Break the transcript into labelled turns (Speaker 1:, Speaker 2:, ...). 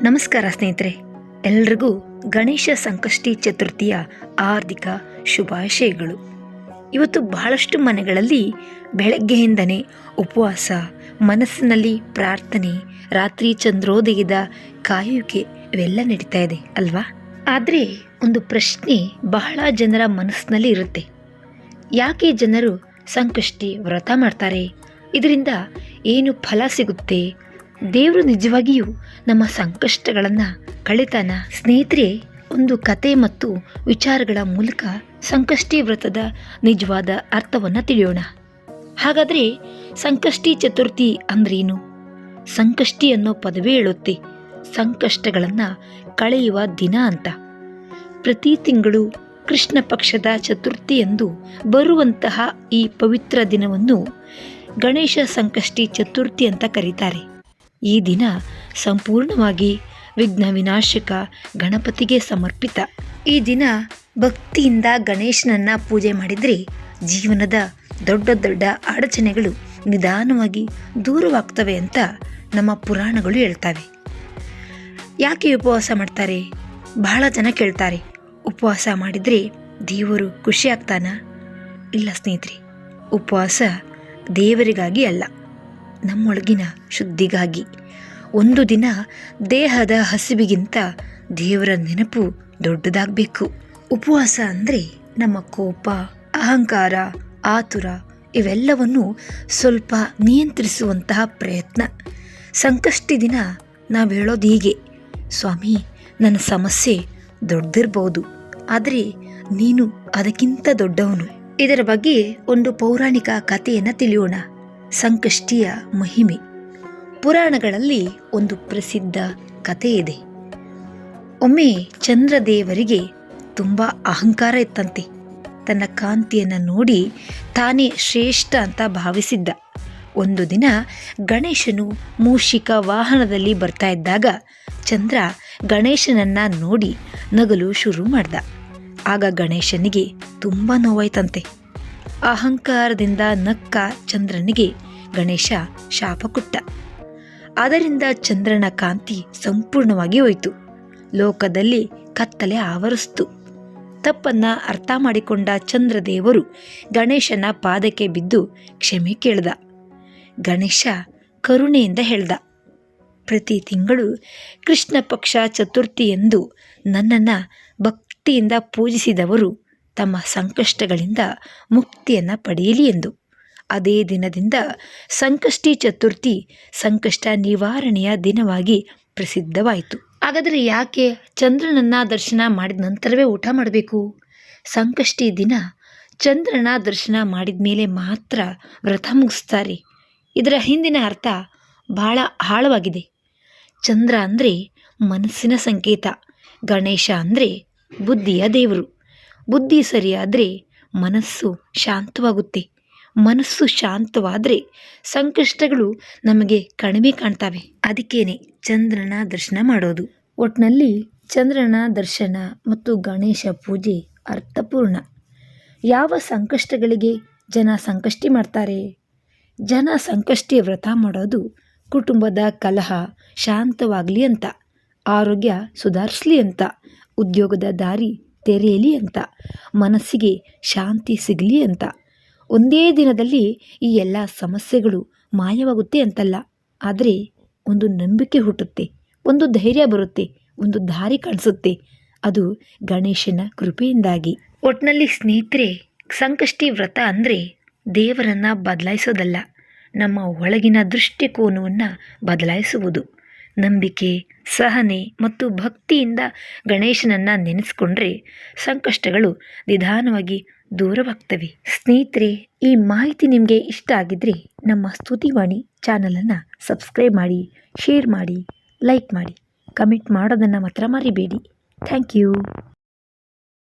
Speaker 1: ನಮಸ್ಕಾರ ಸ್ನೇಹಿತರೆ, ಎಲ್ರಿಗೂ ಗಣೇಶ ಸಂಕಷ್ಟಿ ಚತುರ್ಥಿಯ ಹಾರ್ದಿಕ ಶುಭಾಶಯಗಳು. ಇವತ್ತು ಬಹಳಷ್ಟು ಮನೆಗಳಲ್ಲಿ ಬೆಳಗ್ಗೆಯಿಂದನೇ ಉಪವಾಸ, ಮನಸ್ಸಿನಲ್ಲಿ ಪ್ರಾರ್ಥನೆ, ರಾತ್ರಿ ಚಂದ್ರೋದಯದ ಕಾಯುವಿಕೆ ಇವೆಲ್ಲ ನಡೀತಾ ಇದೆ ಅಲ್ವಾ? ಆದರೆ ಒಂದು ಪ್ರಶ್ನೆ ಬಹಳ ಜನರ ಮನಸ್ಸಿನಲ್ಲಿ ಇರುತ್ತೆ. ಯಾಕೆ ಜನರು ಸಂಕಷ್ಟಿ ವ್ರತ ಮಾಡ್ತಾರೆ? ಇದರಿಂದ ಏನು ಫಲ ಸಿಗುತ್ತೆ? ದೇವರು ನಿಜವಾಗಿಯೂ ನಮ್ಮ ಸಂಕಷ್ಟಗಳನ್ನು ಕಳಿತಾನ? ಸ್ನೇಹಿತರೆ, ಒಂದು ಕತೆ ಮತ್ತು ವಿಚಾರಗಳ ಮೂಲಕ ಸಂಕಷ್ಟಿ ವ್ರತದ ನಿಜವಾದ ಅರ್ಥವನ್ನು ತಿಳಿಯೋಣ. ಹಾಗಾದರೆ ಸಂಕಷ್ಟಿ ಚತುರ್ಥಿ ಅಂದ್ರೇನು? ಸಂಕಷ್ಟಿ ಅನ್ನೋ ಪದವೇ ಹೇಳುತ್ತೆ ಸಂಕಷ್ಟಗಳನ್ನು ಕಳೆಯುವ ದಿನ ಅಂತ. ಪ್ರತಿ ತಿಂಗಳು ಕೃಷ್ಣ ಪಕ್ಷದ ಚತುರ್ಥಿ ಎಂದು ಬರುವಂತಹ ಈ ಪವಿತ್ರ ದಿನವನ್ನು ಗಣೇಶ ಸಂಕಷ್ಟಿ ಚತುರ್ಥಿ ಅಂತ ಕರೀತಾರೆ. ಈ ದಿನ ಸಂಪೂರ್ಣವಾಗಿ ವಿಘ್ನ ವಿನಾಶಕ ಗಣಪತಿಗೆ ಸಮರ್ಪಿತ. ಈ ದಿನ ಭಕ್ತಿಯಿಂದ ಗಣೇಶನನ್ನ ಪೂಜೆ ಮಾಡಿದರೆ ಜೀವನದ ದೊಡ್ಡ ದೊಡ್ಡ ಅಡಚಣೆಗಳು ನಿಧಾನವಾಗಿ ದೂರವಾಗ್ತವೆ ಅಂತ ನಮ್ಮ ಪುರಾಣಗಳು ಹೇಳ್ತವೆ. ಯಾಕೆ ಉಪವಾಸ ಮಾಡ್ತಾರೆ? ಬಹಳ ಜನ ಕೇಳ್ತಾರೆ, ಉಪವಾಸ ಮಾಡಿದರೆ ದೇವರು ಖುಷಿ ಆಗ್ತಾನ? ಇಲ್ಲ ಸ್ನೇಹಿತರೆ, ಉಪವಾಸ ದೇವರಿಗಾಗಿ ಅಲ್ಲ, ನಮ್ಮೊಳಗಿನ ಶುದ್ಧಿಗಾಗಿ. ಒಂದು ದಿನ ದೇಹದ ಹಸಿವಿಗಿಂತ ದೇವರ ನೆನಪು ದೊಡ್ಡದಾಗಬೇಕು. ಉಪವಾಸ ಅಂದರೆ ನಮ್ಮ ಕೋಪ, ಅಹಂಕಾರ, ಆತುರ ಇವೆಲ್ಲವನ್ನು ಸ್ವಲ್ಪ ನಿಯಂತ್ರಿಸುವಂತಹ ಪ್ರಯತ್ನ. ಸಂಕಷ್ಟಿ ದಿನ ನಾವು ಹೇಳೋದು ಹೀಗೆ: ಸ್ವಾಮಿ, ನನ್ನ ಸಮಸ್ಯೆ ದೊಡ್ಡದಿರ್ಬೋದು, ಆದರೆ ನೀನು ಅದಕ್ಕಿಂತ ದೊಡ್ಡವನು. ಇದರ ಬಗ್ಗೆ ಒಂದು ಪೌರಾಣಿಕ ಕಥೆಯನ್ನು ತಿಳಿಯೋಣ. ಸಂಕಷ್ಟಿಯ ಮಹಿಮೆ. ಪುರಾಣಗಳಲ್ಲಿ ಒಂದು ಪ್ರಸಿದ್ಧ ಕಥೆ ಇದೆ. ಒಮ್ಮೆ ಚಂದ್ರದೇವರಿಗೆ ತುಂಬ ಅಹಂಕಾರ ಇತ್ತಂತೆ. ತನ್ನ ಕಾಂತಿಯನ್ನು ನೋಡಿ ತಾನೇ ಶ್ರೇಷ್ಠ ಅಂತ ಭಾವಿಸಿದ್ದ. ಒಂದು ದಿನ ಗಣೇಶನು ಮೂಷಿಕ ವಾಹನದಲ್ಲಿ ಬರ್ತಾ ಇದ್ದಾಗ ಚಂದ್ರ ಗಣೇಶನನ್ನ ನೋಡಿ ನಗಲು ಶುರು ಮಾಡ್ದ. ಆಗ ಗಣೇಶನಿಗೆ ತುಂಬ ನೋವಾಯ್ತಂತೆ. ಅಹಂಕಾರದಿಂದ ನಕ್ಕ ಚಂದ್ರನಿಗೆ ಗಣೇಶ ಶಾಪ ಕೊಟ್ಟ. ಅದರಿಂದ ಚಂದ್ರನ ಕಾಂತಿ ಸಂಪೂರ್ಣವಾಗಿ ಹೋಯಿತು. ಲೋಕದಲ್ಲಿ ಕತ್ತಲೆ ಆವರಿಸ್ತು. ತಪ್ಪನ್ನ ಅರ್ಥ ಮಾಡಿಕೊಂಡ ಚಂದ್ರದೇವರು ಗಣೇಶನ ಪಾದಕ್ಕೆ ಬಿದ್ದು ಕ್ಷಮೆ ಕೇಳ್ದ. ಗಣೇಶ ಕರುಣೆಯಿಂದ ಹೇಳ್ದ, ಪ್ರತಿ ತಿಂಗಳು ಕೃಷ್ಣ ಪಕ್ಷ ಚತುರ್ಥಿ ಎಂದು ನನ್ನನ್ನು ಭಕ್ತಿಯಿಂದ ಪೂಜಿಸಿದವರು ತಮ್ಮ ಸಂಕಷ್ಟಗಳಿಂದ ಮುಕ್ತಿಯನ್ನು ಪಡೆಯಲಿ ಎಂದು. ಅದೇ ದಿನದಿಂದ ಸಂಕಷ್ಟಿ ಚತುರ್ಥಿ ಸಂಕಷ್ಟ ನಿವಾರಣೆಯ ದಿನವಾಗಿ ಪ್ರಸಿದ್ಧವಾಯಿತು. ಹಾಗಾದರೆ ಯಾಕೆ ಚಂದ್ರನನ್ನ ದರ್ಶನ ಮಾಡಿದ ನಂತರವೇ ಊಟ ಮಾಡಬೇಕು? ಸಂಕಷ್ಟಿ ದಿನ ಚಂದ್ರನ ದರ್ಶನ ಮಾಡಿದ ಮೇಲೆ ಮಾತ್ರ ವ್ರತ ಮುಗಿಸ್ತಾರೆ. ಇದರ ಹಿಂದಿನ ಅರ್ಥ ಬಹಳ ಆಳವಾಗಿದೆ. ಚಂದ್ರ ಅಂದರೆ ಮನಸ್ಸಿನ ಸಂಕೇತ, ಗಣೇಶ ಅಂದರೆ ಬುದ್ಧಿಯ ದೇವರು. ಬುದ್ಧಿ ಸರಿಯಾದರೆ ಮನಸ್ಸು ಶಾಂತವಾಗುತ್ತೆ. ಮನಸ್ಸು ಶಾಂತವಾದರೆ ಸಂಕಷ್ಟಗಳು ನಮಗೆ ಕಡಿಮೆ ಕಾಣ್ತವೆ. ಅದಕ್ಕೇನೆ ಚಂದ್ರನ ದರ್ಶನ ಮಾಡೋದು. ಒಟ್ಟಿನಲ್ಲಿ ಚಂದ್ರನ ದರ್ಶನ ಮತ್ತು ಗಣೇಶ ಪೂಜೆ ಅರ್ಥಪೂರ್ಣ. ಯಾವ ಸಂಕಷ್ಟಗಳಿಗೆ ಜನ ಸಂಕಷ್ಟಿ ಮಾಡ್ತಾರೆ? ಜನ ಸಂಕಷ್ಟಿ ವ್ರತ ಮಾಡೋದು ಕುಟುಂಬದ ಕಲಹ ಶಾಂತವಾಗಲಿ ಅಂತ, ಆರೋಗ್ಯ ಸುಧಾರಿಸಲಿ ಅಂತ, ಉದ್ಯೋಗದ ದಾರಿ ತೆರೆಯಲಿ ಅಂತ, ಮನಸ್ಸಿಗೆ ಶಾಂತಿ ಸಿಗಲಿ ಅಂತ. ಒಂದೇ ದಿನದಲ್ಲಿ ಈ ಎಲ್ಲ ಸಮಸ್ಯೆಗಳು ಮಾಯವಾಗುತ್ತೆ ಅಂತಲ್ಲ, ಆದರೆ ಒಂದು ನಂಬಿಕೆ ಹುಟ್ಟುತ್ತೆ, ಒಂದು ಧೈರ್ಯ ಬರುತ್ತೆ, ಒಂದು ದಾರಿ ಕಾಣಿಸುತ್ತೆ. ಅದು ಗಣೇಶನ ಕೃಪೆಯಿಂದಾಗಿ. ಒಟ್ಟಿನಲ್ಲಿ ಸ್ನೇಹಿತರೆ, ಸಂಕಷ್ಟಿ ವ್ರತ ಅಂದರೆ ದೇವರನ್ನು ಬದಲಾಯಿಸೋದಲ್ಲ, ನಮ್ಮ ಒಳಗಿನ ದೃಷ್ಟಿಕೋನವನ್ನು ಬದಲಾಯಿಸುವುದು. ನಂಬಿಕೆ, ಸಹನೆ ಮತ್ತು ಭಕ್ತಿಯಿಂದ ಗಣೇಶನನ್ನು ನೆನೆಸ್ಕೊಂಡ್ರೆ ಸಂಕಷ್ಟಗಳು ನಿಧಾನವಾಗಿ ದೂರವಾಗ್ತವೆ. ಸ್ನೇಹಿತರೆ, ಈ ಮಾಹಿತಿ ನಿಮಗೆ ಇಷ್ಟ ಆಗಿದ್ರೆ ನಮ್ಮ ಸ್ತುತಿವಾಣಿ ಚಾನಲನ್ನು ಸಬ್ಸ್ಕ್ರೈಬ್ ಮಾಡಿ, ಶೇರ್ ಮಾಡಿ, ಲೈಕ್ ಮಾಡಿ, ಕಮೆಂಟ್ ಮಾಡೋದನ್ನು ಮಾತ್ರ ಮರಿಬೇಡಿ. Thank you.